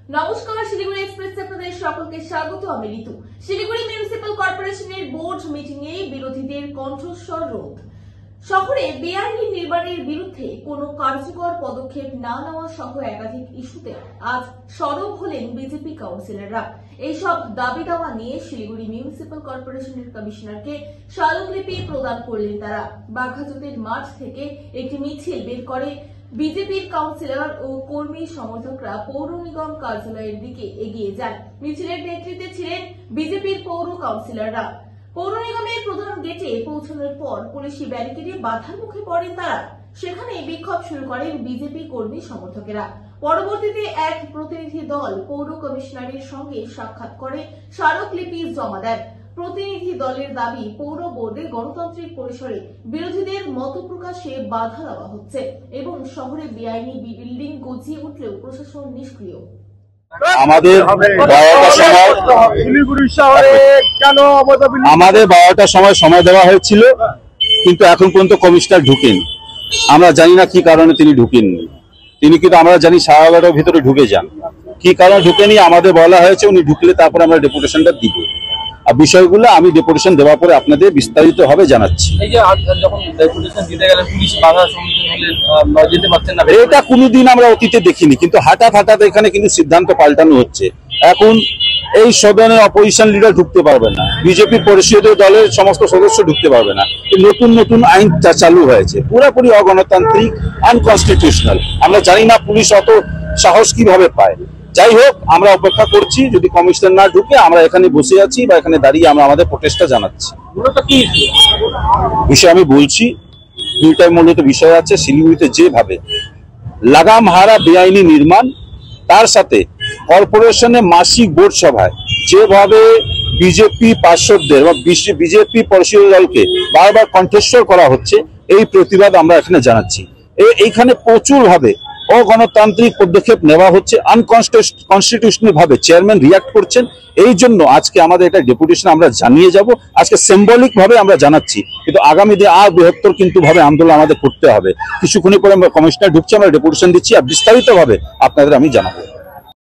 নমস্কার, শিলিগুড়ি এক্সপ্রেসে আপনাদের সকলকে স্বাগত। আমি ঋতু। শিলিগুড়ি মিউনিসিপাল কর্পোরেশনের বোর্ড মিটিং এ বিরোধীদের কণ্ঠস্বর রোধ। শহরে বেআইনি নির্মাণের বিরুদ্ধে কোনো কার্যকর পদক্ষেপ না নেওয়া সহ একাধিক ইস্যুতে আজ সরব হলেন বিজেপি কাউন্সিলররা। এইসব দাবি দাওয়া নিয়ে শিলিগুড়ি মিউনিসিপাল কর্পোরেশনের কমিশনারকে স্মারকলিপি প্রদান করলেন তারা। বাঘাযতীন মাঠ থেকে একটি মিছিল বের করে বিজেপির কাউন্সিলর ও কর্মী সমর্থকরা পৌর নিগম কার্যালয়ের দিকে এগিয়ে যান। মিছিলের নেতৃত্বে ছিলেন বিজেপির পৌর কাউন্সিলররা। পৌর নিগমের প্রধান গেটে পৌঁছানোর পর পুলিশি ব্যারিকেডে বাধার মুখে পড়েন তারা। সেখানে বিক্ষোভ শুরু করেন বিজেপি কর্মী সমর্থকেরা। পরবর্তীতে এক প্রতিনিধি দল পৌর কমিশনারের সঙ্গে সাক্ষাৎ করে স্মারকলিপি জমা দেন। প্রতিনিধি দলের দাবি, পৌর বোর্ডে গণতান্ত্রিক পরিসরে বিরোধীদের মত প্রকাশে বাধা দেওয়া হচ্ছে এবং শহরে বেআইনি বিল্ডিং গজিয়ে উঠলেও প্রশাসন নিষ্ক্রিয়। আমাদের 12টার সময় দেওয়া হয়েছিল, কিন্তু এখন পর্যন্ত কমিশনার ঢুকেন। আমরা জানি না কি কারণে তিনি ঢুকেননি। তিনি কিন্তু আমরা জানি 11:30 ভিতরে ঢুকে যান। কি কারণে ঢুকেনি আমাদের বলা হয়েছে, উনি ঢুকলে তারপরে আমরা ডেপুটেশনটা দিব। আর বিষয়গুলো আমি ডেপুটেশন দেওয়ার পরে আপনাদের বিস্তারিত ভাবে জানাচ্ছি। এটা কোনোদিন আমরা অতীতে দেখিনি, কিন্তু হঠাৎ এখানে কিন্তু সিদ্ধান্ত পাল্টানো হচ্ছে। এখন এই সদনে অপোজিশন লিডার ঢুকতে পারবে না, বিজেপি পরিষদীয় দলের সমস্ত সদস্য ঢুকতে পারবে না। নতুন আইন চালু হয়েছে, পুরোপুরি অগণতান্ত্রিক, আনকনস্টিটিউশনাল। আমরা জানি না পুলিশ অত সাহস কিভাবে পায়। যাই হোক, আমরা অপেক্ষা করছি। যদি কমিশনার না ঢুকে আমরা এখানে বসে আছি বা এখানে দাঁড়িয়ে আমরা আমাদের প্রোটেস্টটা জানাচ্ছি। বিষয় আমি বলছি, দুইটাই মূলত বিষয় আছে। শিলিগুড়িতে যেভাবে লাগাম হারা বেআইনি নির্মাণ, তার সাথে কর্পোরেশনের মাসিক বোর্ড সভায় যেভাবে বিজেপি পার্ষদদের বা বিজেপি পরিষদীয় দলকে বারবার কণ্ঠস্বর করা হচ্ছে, এই প্রতিবাদ আমরা এখানে জানাচ্ছি। এইখানে প্রচুর ভাবে অগণতান্ত্রিক পদক্ষেপ নেওয়া হচ্ছে, আনকনস্টিটিউশনাল ভাবে চেয়ারম্যান রিয়াক্ট করছেন। এই জন্য আজকে আমাদের এটা ডেপুটেশন আমরা জানিয়ে যাব। আজকে সিম্বলিক ভাবে আমরা জানাচ্ছি, কিন্তু আগামী দিনে আর বৃহত্তর কিন্তু ভাবে আন্দোলন আমাদের করতে হবে। কিছুক্ষণই পরে আমরা কমিশনার ঢুকছে, আমরা ডেপুটেশন দিচ্ছি, আর বিস্তারিত ভাবে আপনাদের আমি জানাবো।